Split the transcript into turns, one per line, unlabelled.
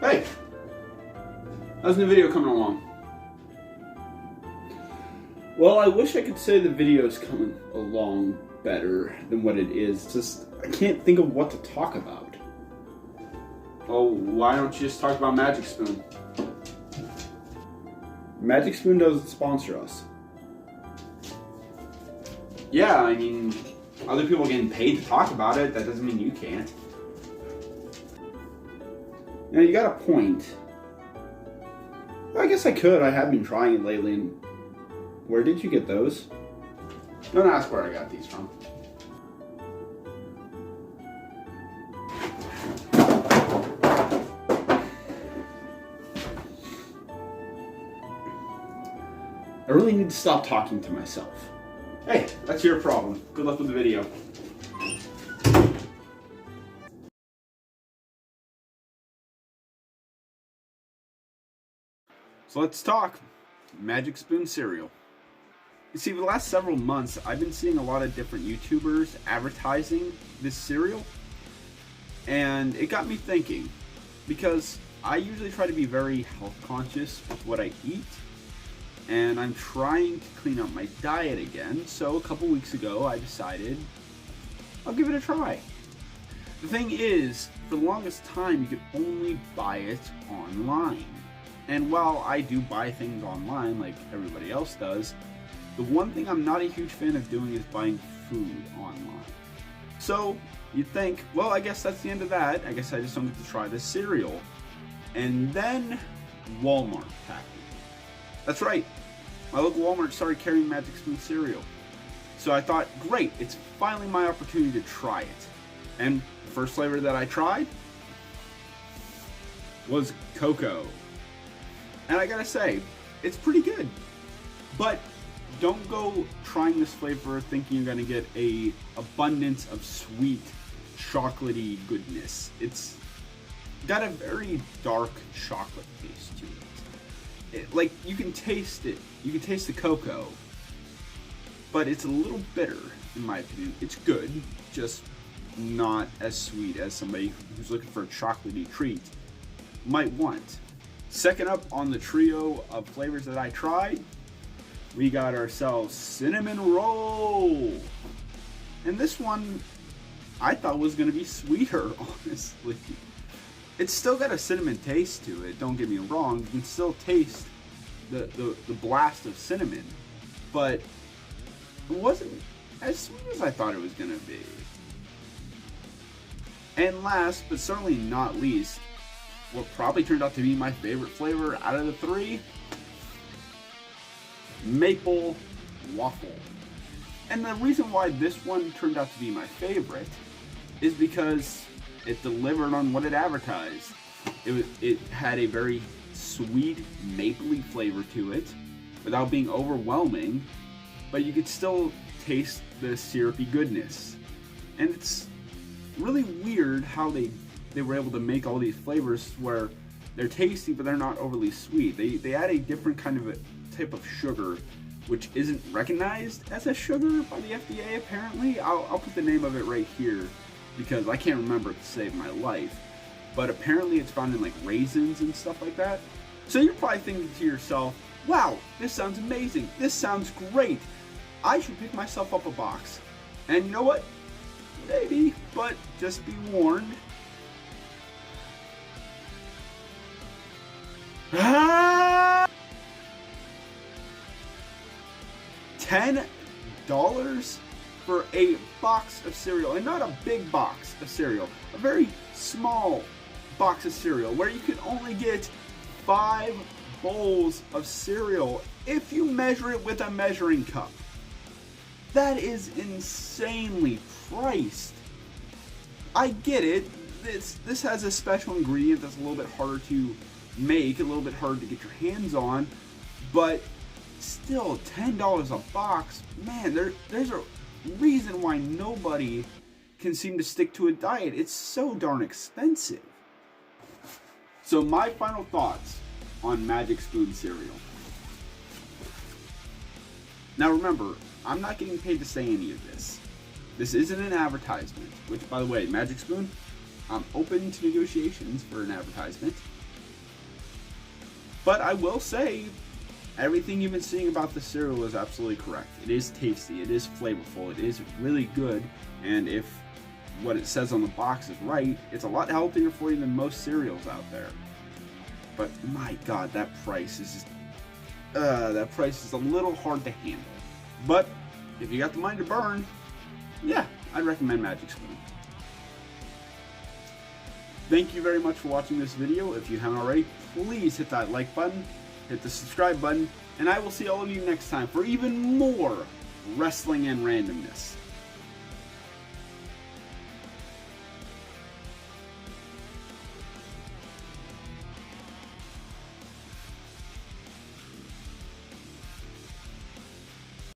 Hey! How's the new video coming along? Well, I wish I could say the video's coming along better than what it is. It's just, I can't think of what to talk about. Oh, why don't you just talk about Magic Spoon? Magic Spoon doesn't sponsor us. Yeah, I mean, other people are getting paid to talk about it. That doesn't mean you can't. Now, you got a point. I guess I could. I have been trying it lately. And where did you get those? Don't ask where I got these from. I really need to stop talking to myself. Hey, that's your problem. Good luck with the video. So let's talk Magic Spoon cereal. You see, for the last several months, I've been seeing a lot of different YouTubers advertising this cereal. And it got me thinking, because I usually try to be very health conscious with what I eat. And I'm trying to clean up my diet again. So a couple weeks ago, I decided I'll give it a try. The thing is, for the longest time, you could only buy it online. And while I do buy things online like everybody else does, the one thing I'm not a huge fan of doing is buying food online. So you'd think, well, I guess that's the end of that. I guess I just don't get to try this cereal. And then Walmart packed it. That's right. My local Walmart started carrying Magic Spoon cereal. So I thought, great, it's finally my opportunity to try it. And the first flavor that I tried was cocoa. And I gotta say, it's pretty good. But don't go trying this flavor thinking you're gonna get a abundance of sweet, chocolatey goodness. It's got a very dark chocolate taste to it. Like, you can taste it. You can taste the cocoa. But it's a little bitter, in my opinion. It's good, just not as sweet as somebody who's looking for a chocolatey treat might want. Second up on the trio of flavors that I tried, we got ourselves cinnamon roll. And this one I thought was going to be sweeter, honestly. It's still got a cinnamon taste to it, don't get me wrong. You can still taste the blast of cinnamon, but it wasn't as sweet as I thought it was going to be. And last, but certainly not least, what probably turned out to be my favorite flavor out of the three, maple waffle. And the reason why this one turned out to be my favorite is because it delivered on what it advertised. It had a very sweet, mapley flavor to it without being overwhelming, but you could still taste the syrupy goodness. And it's really weird how they were able to make all these flavors where they're tasty but they're not overly sweet. They add a different kind of a type of sugar which isn't recognized as a sugar by the FDA apparently. I'll put the name of it right here because I can't remember it to save my life. But apparently it's found in like raisins and stuff like that. So you're probably thinking to yourself, wow, this sounds amazing. This sounds great. I should pick myself up a box. And you know what? Maybe, but just be warned. $10 for a box of cereal, and not a big box of cereal, a very small box of cereal where you can only get 5 bowls of cereal if you measure it with a measuring cup. That is insanely priced. I get it. This has a special ingredient that's a little bit harder to make, a little bit harder to get your hands on, but still $10 a box. Man, there's a reason why nobody can seem to stick to a diet. It's so darn expensive. So my final thoughts on Magic Spoon cereal. Now remember, I'm not getting paid to say any of this. This isn't an advertisement, which by the way, Magic Spoon, I'm open to negotiations for an advertisement. But I will say, everything you've been seeing about the cereal is absolutely correct. It is tasty, it is flavorful, it is really good, and if what it says on the box is right, it's a lot healthier for you than most cereals out there. But my God, that price is just, a little hard to handle. But if you got the money to burn, yeah, I'd recommend Magic Spoon. Thank you very much for watching this video. If you haven't already, please hit that like button, hit the subscribe button, and I will see all of you next time for even more wrestling and randomness.